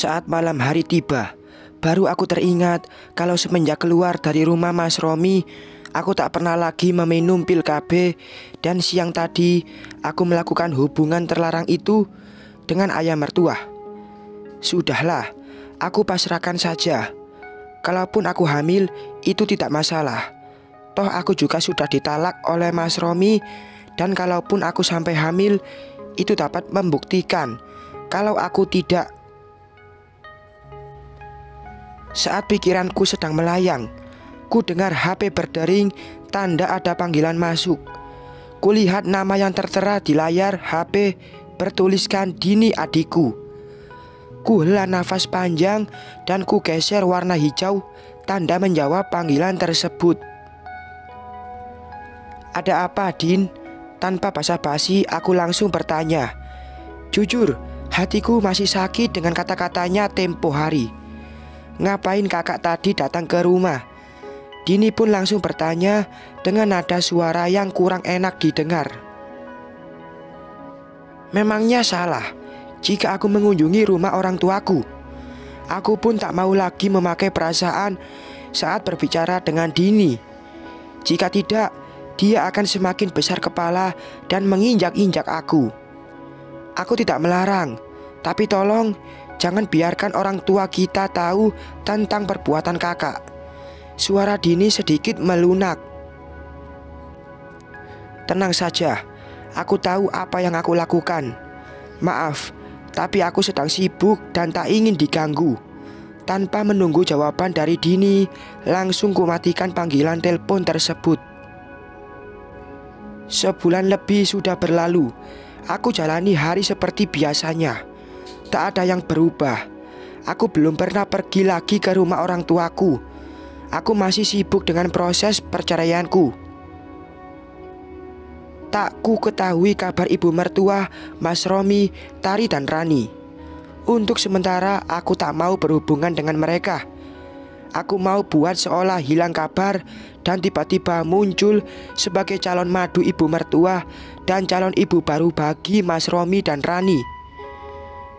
Saat malam hari tiba, baru aku teringat kalau semenjak keluar dari rumah Mas Romi, aku tak pernah lagi meminum pil KB. Dan siang tadi aku melakukan hubungan terlarang itu dengan ayah mertua. Sudahlah, aku pasrahkan saja. Kalaupun aku hamil, itu tidak masalah. Toh aku juga sudah ditalak oleh Mas Romi. Dan kalaupun aku sampai hamil, itu dapat membuktikan kalau aku tidak. Saat pikiranku sedang melayang, ku dengar HP berdering, tanda ada panggilan masuk. Kulihat nama yang tertera di layar HP bertuliskan Dini adikku. Ku hela nafas panjang dan ku geser warna hijau, tanda menjawab panggilan tersebut. Ada apa, Din? Tanpa basa-basi aku langsung bertanya. Jujur, hatiku masih sakit dengan kata-katanya tempo hari. Ngapain kakak tadi datang ke rumah? Dini pun langsung bertanya dengan nada suara yang kurang enak didengar. Memangnya salah jika aku mengunjungi rumah orang tuaku? Aku pun tak mau lagi memakai perasaan saat berbicara dengan Dini. Jika tidak, dia akan semakin besar kepala dan menginjak-injak aku. Aku tidak melarang, tapi tolong jangan biarkan orang tua kita tahu tentang perbuatan kakak. Suara Dini sedikit melunak. Tenang saja, aku tahu apa yang aku lakukan. Maaf, tapi aku sedang sibuk dan tak ingin diganggu. Tanpa menunggu jawaban dari Dini, langsung kumatikan panggilan telepon tersebut. Sebulan lebih sudah berlalu. Aku jalani hari seperti biasanya. Tak ada yang berubah. Aku belum pernah pergi lagi ke rumah orang tuaku. Aku masih sibuk dengan proses perceraianku. Tak ku ketahui kabar ibu mertua, Mas Romi, Tari dan Rani. Untuk sementara aku tak mau berhubungan dengan mereka. Aku mau buat seolah hilang kabar dan tiba-tiba muncul sebagai calon madu ibu mertua dan calon ibu baru bagi Mas Romi dan Rani.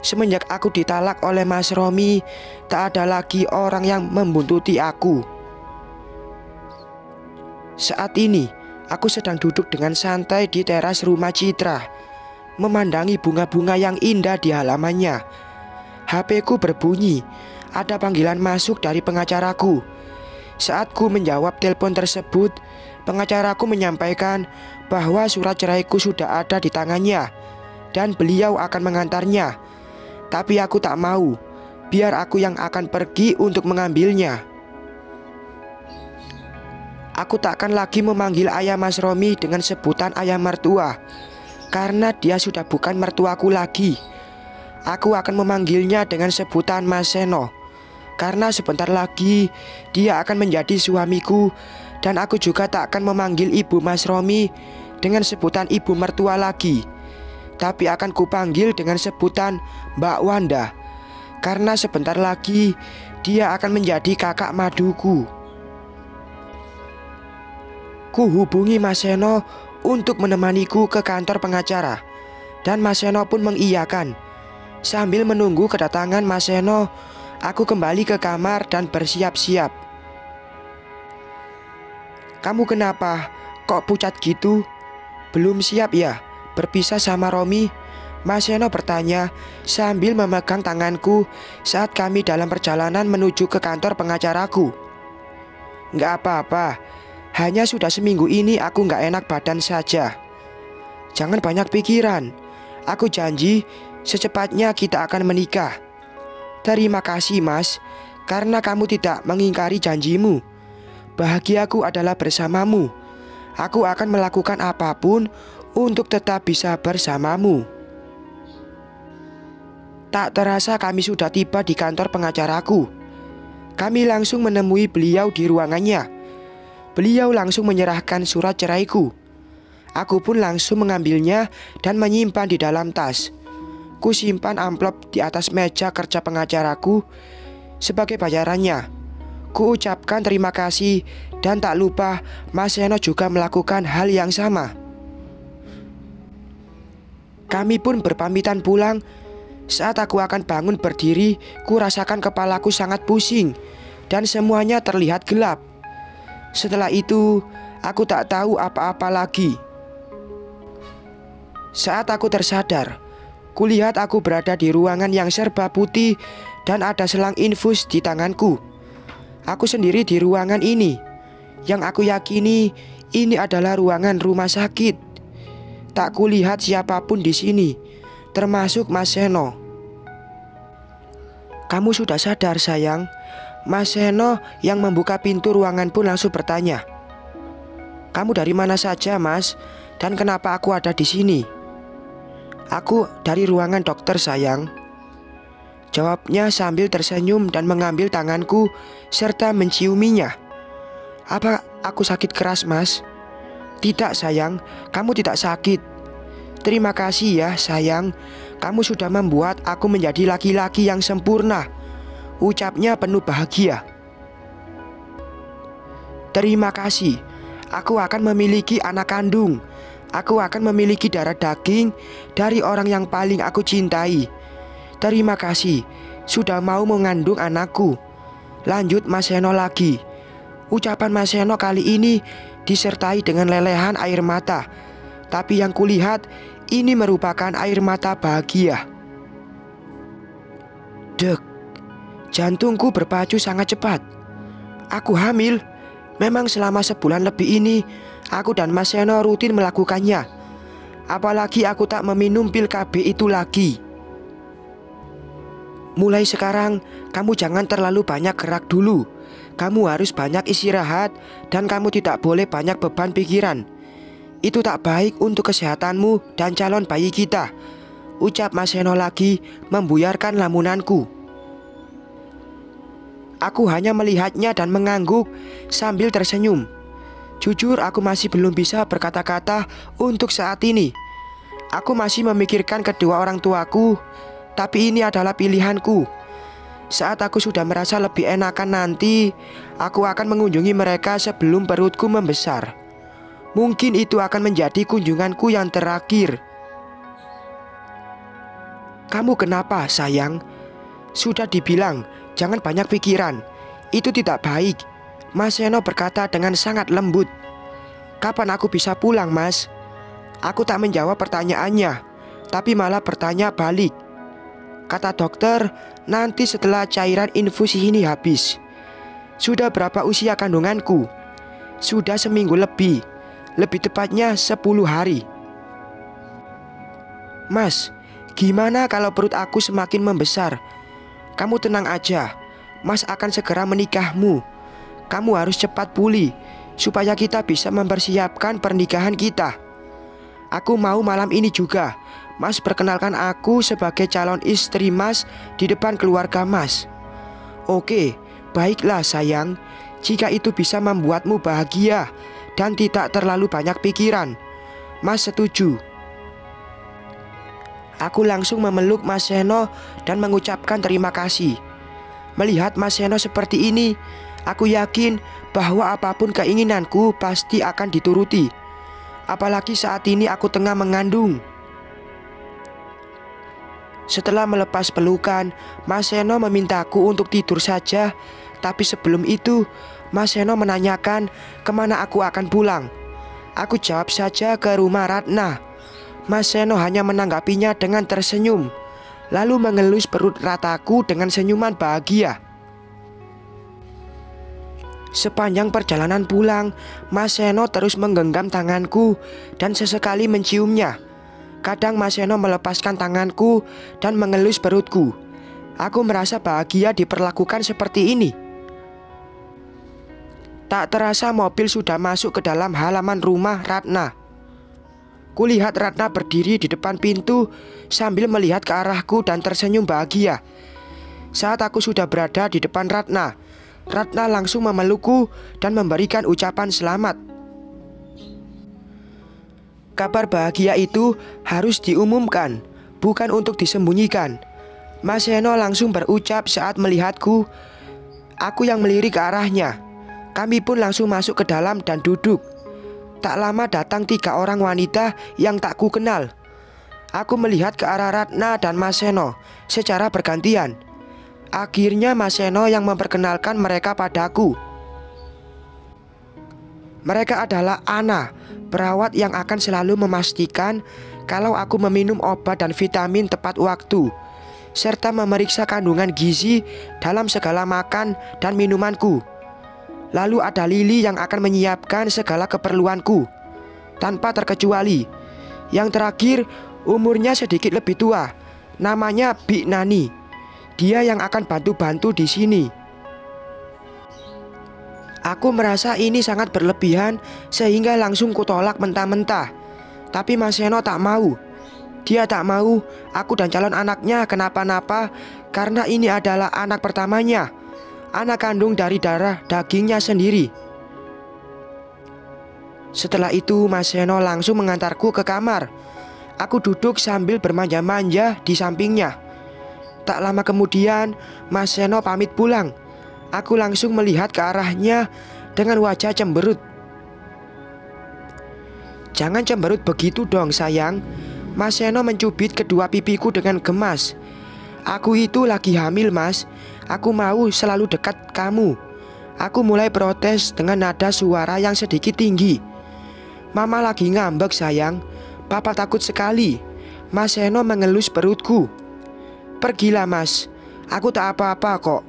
Semenjak aku ditalak oleh Mas Romi, tak ada lagi orang yang membuntuti aku. Saat ini, aku sedang duduk dengan santai di teras rumah Citra, memandangi bunga-bunga yang indah di halamannya. HP-ku berbunyi, ada panggilan masuk dari pengacaraku. Saat ku menjawab telepon tersebut, pengacaraku menyampaikan bahwa surat ceraiku sudah ada di tangannya dan beliau akan mengantarnya. Tapi aku tak mau, biar aku yang akan pergi untuk mengambilnya. Aku takkan lagi memanggil ayah Mas Romi dengan sebutan ayah mertua, karena dia sudah bukan mertuaku lagi. Aku akan memanggilnya dengan sebutan Mas Seno, karena sebentar lagi dia akan menjadi suamiku. Dan aku juga tak akan memanggil ibu Mas Romi dengan sebutan ibu mertua lagi, tapi akan kupanggil dengan sebutan Mbak Wanda, karena sebentar lagi dia akan menjadi kakak maduku. Ku hubungi Mas Seno untuk menemaniku ke kantor pengacara, dan Mas Seno pun mengiyakan. Sambil menunggu kedatangan Mas Seno, aku kembali ke kamar dan bersiap-siap. Kamu kenapa? Kok pucat gitu? Belum siap ya berpisah sama Romi? Mas Seno bertanya sambil memegang tanganku saat kami dalam perjalanan menuju ke kantor pengacaraku. Nggak apa-apa, hanya sudah seminggu ini aku nggak enak badan saja. Jangan banyak pikiran. Aku janji secepatnya kita akan menikah. Terima kasih Mas, karena kamu tidak mengingkari janjimu. Bahagiaku adalah bersamamu. Aku akan melakukan apapun untuk tetap bisa bersamamu. Tak terasa kami sudah tiba di kantor pengacaraku. Kami langsung menemui beliau di ruangannya. Beliau langsung menyerahkan surat ceraiku. Aku pun langsung mengambilnya dan menyimpan di dalam tas. Ku simpan amplop di atas meja kerja pengacaraku sebagai bayarannya. Ku ucapkan terima kasih dan tak lupa Mas Seno juga melakukan hal yang sama. Kami pun berpamitan pulang. Saat aku akan bangun berdiri, ku rasakan kepalaku sangat pusing dan semuanya terlihat gelap. Setelah itu, aku tak tahu apa-apa lagi. Saat aku tersadar, kulihat aku berada di ruangan yang serba putih dan ada selang infus di tanganku. Aku sendiri di ruangan ini, yang aku yakini ini adalah ruangan rumah sakit. Tak kulihat siapapun di sini, termasuk Mas Seno. "Kamu sudah sadar, sayang?" Mas Seno yang membuka pintu ruangan pun langsung bertanya. "Kamu dari mana saja, Mas? Dan kenapa aku ada di sini?" "Aku dari ruangan dokter, sayang," jawabnya sambil tersenyum dan mengambil tanganku serta menciuminya. "Apa aku sakit keras, Mas?" "Tidak, sayang, kamu tidak sakit. Terima kasih ya, sayang. Kamu sudah membuat aku menjadi laki-laki yang sempurna," ucapnya penuh bahagia. "Terima kasih. Aku akan memiliki anak kandung. Aku akan memiliki darah daging dari orang yang paling aku cintai. Terima kasih sudah mau mengandung anakku," lanjut Mas Seno lagi. Ucapan Mas Seno kali ini disertai dengan lelehan air mata, tapi yang kulihat ini merupakan air mata bahagia. Dek, jantungku berpacu sangat cepat. Aku hamil. Memang selama sebulan lebih ini aku dan Mas Seno rutin melakukannya. Apalagi aku tak meminum pil KB itu lagi. "Mulai sekarang kamu jangan terlalu banyak gerak dulu. Kamu harus banyak istirahat dan kamu tidak boleh banyak beban pikiran. Itu tak baik untuk kesehatanmu dan calon bayi kita," ucap Mas Seno lagi membuyarkan lamunanku. Aku hanya melihatnya dan mengangguk sambil tersenyum. Jujur aku masih belum bisa berkata-kata untuk saat ini. Aku masih memikirkan kedua orang tuaku, tapi ini adalah pilihanku. Saat aku sudah merasa lebih enakan nanti, aku akan mengunjungi mereka sebelum perutku membesar. Mungkin itu akan menjadi kunjunganku yang terakhir. "Kamu kenapa, sayang?" "Sudah dibilang, jangan banyak pikiran. Itu tidak baik," Mas Seno berkata dengan sangat lembut. "Kapan aku bisa pulang, Mas?" Aku tak menjawab pertanyaannya, tapi malah bertanya balik. "Kata dokter, nanti setelah cairan infusi ini habis." "Sudah berapa usia kandunganku?" "Sudah seminggu lebih. Lebih tepatnya 10 hari." "Mas, gimana kalau perut aku semakin membesar?" "Kamu tenang aja, Mas akan segera menikahmu. Kamu harus cepat pulih supaya kita bisa mempersiapkan pernikahan kita. Aku mau malam ini juga Mas perkenalkan aku sebagai calon istri Mas di depan keluarga Mas." "Oke, baiklah sayang. Jika itu bisa membuatmu bahagia dan tidak terlalu banyak pikiran, Mas setuju." Aku langsung memeluk Mas Seno dan mengucapkan terima kasih. Melihat Mas Seno seperti ini, aku yakin bahwa apapun keinginanku pasti akan dituruti. Apalagi saat ini aku tengah mengandung. Setelah melepas pelukan, Mas Seno memintaku untuk tidur saja. Tapi sebelum itu, Mas Seno menanyakan kemana aku akan pulang. Aku jawab saja ke rumah Ratna. Mas Seno hanya menanggapinya dengan tersenyum, lalu mengelus perut rataku dengan senyuman bahagia. Sepanjang perjalanan pulang, Mas Seno terus menggenggam tanganku dan sesekali menciumnya. Kadang Mas Seno melepaskan tanganku dan mengelus perutku. Aku merasa bahagia diperlakukan seperti ini. Tak terasa mobil sudah masuk ke dalam halaman rumah Ratna. Kulihat Ratna berdiri di depan pintu sambil melihat ke arahku dan tersenyum bahagia. Saat aku sudah berada di depan Ratna, Ratna langsung memelukku dan memberikan ucapan selamat. Kabar bahagia itu harus diumumkan, bukan untuk disembunyikan. Mas Seno langsung berucap saat melihatku. Aku yang melirik ke arahnya. Kami pun langsung masuk ke dalam dan duduk. Tak lama datang 3 orang wanita yang tak ku kenal. Aku melihat ke arah Ratna dan Mas Seno secara bergantian. Akhirnya Mas Seno yang memperkenalkan mereka padaku. Mereka adalah Ana, perawat yang akan selalu memastikan kalau aku meminum obat dan vitamin tepat waktu, serta memeriksa kandungan gizi dalam segala makan dan minumanku. Lalu ada Lili yang akan menyiapkan segala keperluanku, tanpa terkecuali. Yang terakhir, umurnya sedikit lebih tua, namanya Bik Nani. Dia yang akan bantu-bantu di sini. Aku merasa ini sangat berlebihan sehingga langsung kutolak mentah-mentah. Tapi Mas Seno tak mau. Dia tak mau aku dan calon anaknya kenapa-napa karena ini adalah anak pertamanya, anak kandung dari darah dagingnya sendiri. Setelah itu Mas Seno langsung mengantarku ke kamar. Aku duduk sambil bermanja-manja di sampingnya. Tak lama kemudian Mas Seno pamit pulang. Aku langsung melihat ke arahnya dengan wajah cemberut. "Jangan cemberut begitu dong sayang." Mas Seno mencubit kedua pipiku dengan gemas. "Aku itu lagi hamil Mas. Aku mau selalu dekat kamu." Aku mulai protes dengan nada suara yang sedikit tinggi. "Mama lagi ngambek sayang. Papa takut sekali." Mas Seno mengelus perutku. "Pergilah Mas, aku tak apa-apa kok."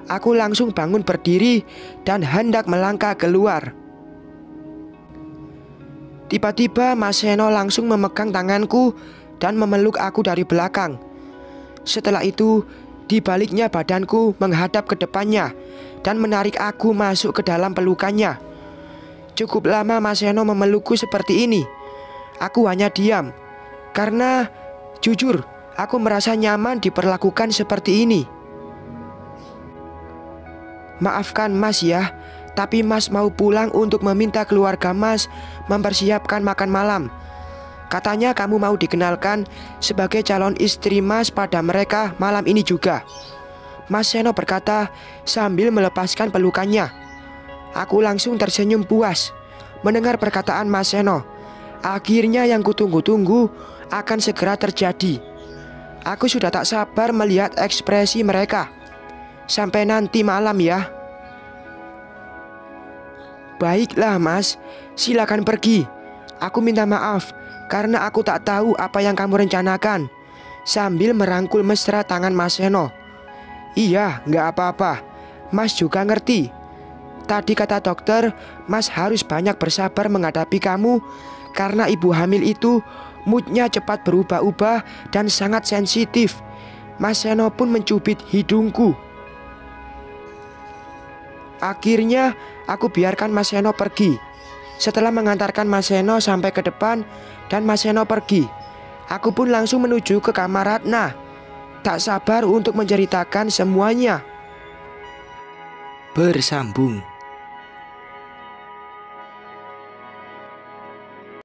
Aku langsung bangun berdiri dan hendak melangkah keluar. Tiba-tiba Mas Seno langsung memegang tanganku dan memeluk aku dari belakang. Setelah itu, di baliknya badanku menghadap ke depannya dan menarik aku masuk ke dalam pelukannya. Cukup lama Mas Seno memelukku seperti ini. Aku hanya diam, karena jujur aku merasa nyaman diperlakukan seperti ini. "Maafkan Mas ya, tapi Mas mau pulang untuk meminta keluarga Mas mempersiapkan makan malam. Katanya kamu mau dikenalkan sebagai calon istri Mas pada mereka malam ini juga." Mas Seno berkata sambil melepaskan pelukannya. Aku langsung tersenyum puas mendengar perkataan Mas Seno. Akhirnya yang kutunggu-tunggu akan segera terjadi. Aku sudah tak sabar melihat ekspresi mereka. "Sampai nanti malam ya." "Baiklah Mas, silakan pergi. Aku minta maaf karena aku tak tahu apa yang kamu rencanakan." Sambil merangkul mesra tangan Mas Seno. "Iya, gak apa-apa. Mas juga ngerti. Tadi kata dokter, Mas harus banyak bersabar menghadapi kamu karena ibu hamil itu moodnya cepat berubah-ubah dan sangat sensitif." Mas Seno pun mencubit hidungku. Akhirnya aku biarkan Mas Seno pergi. Setelah mengantarkan Mas Seno sampai ke depan dan Mas Seno pergi, aku pun langsung menuju ke kamar Ratna. Tak sabar untuk menceritakan semuanya. Bersambung.